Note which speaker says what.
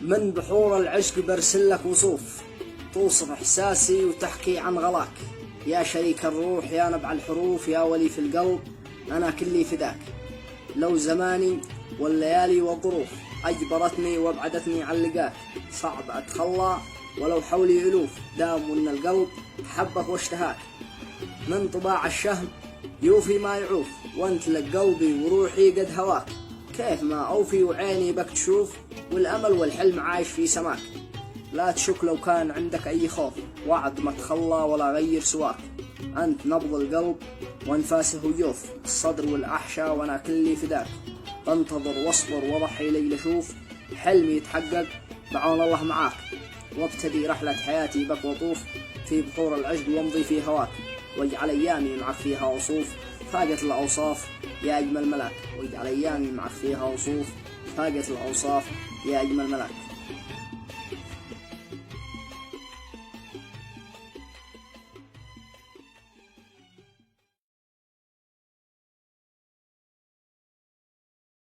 Speaker 1: من بحور العشق برسلك وصوف توصف إحساسي وتحكي عن غلاك. يا شريك الروح يا نبع الحروف يا ولي في القلب أنا كلي فداك. لو زماني والليالي والظروف أجبرتني وابعدتني عن لقاك صعب أتخلى ولو حولي ألوف دام وإن القلب حبك واشتهاك. من طباع الشهم يوفي ما يعوف وانت لك قلبي وروحي قد هواك. كيف ما أوفي وعيني بك تشوف والأمل والحلم عايش في سماك. لا تشك لو كان عندك أي خوف وعد ما تخلى ولا غير سواك. أنت نبض القلب وانفاسه يوف الصدر والأحشاء وأنا كلي فداك. انتظر واصبر وضحي ليل شوف حلمي يتحقق بعون الله معاك. وابتدي رحلة حياتي بك وطوف في بحور العشق وامضي في هواك. واجعل أيامي معك فيها وصوف فاقت الأوصاف يا أجمل ملاك. واجعل أيامي معك فيها وصوف فاقت الأوصاف يا أجمل ملاك.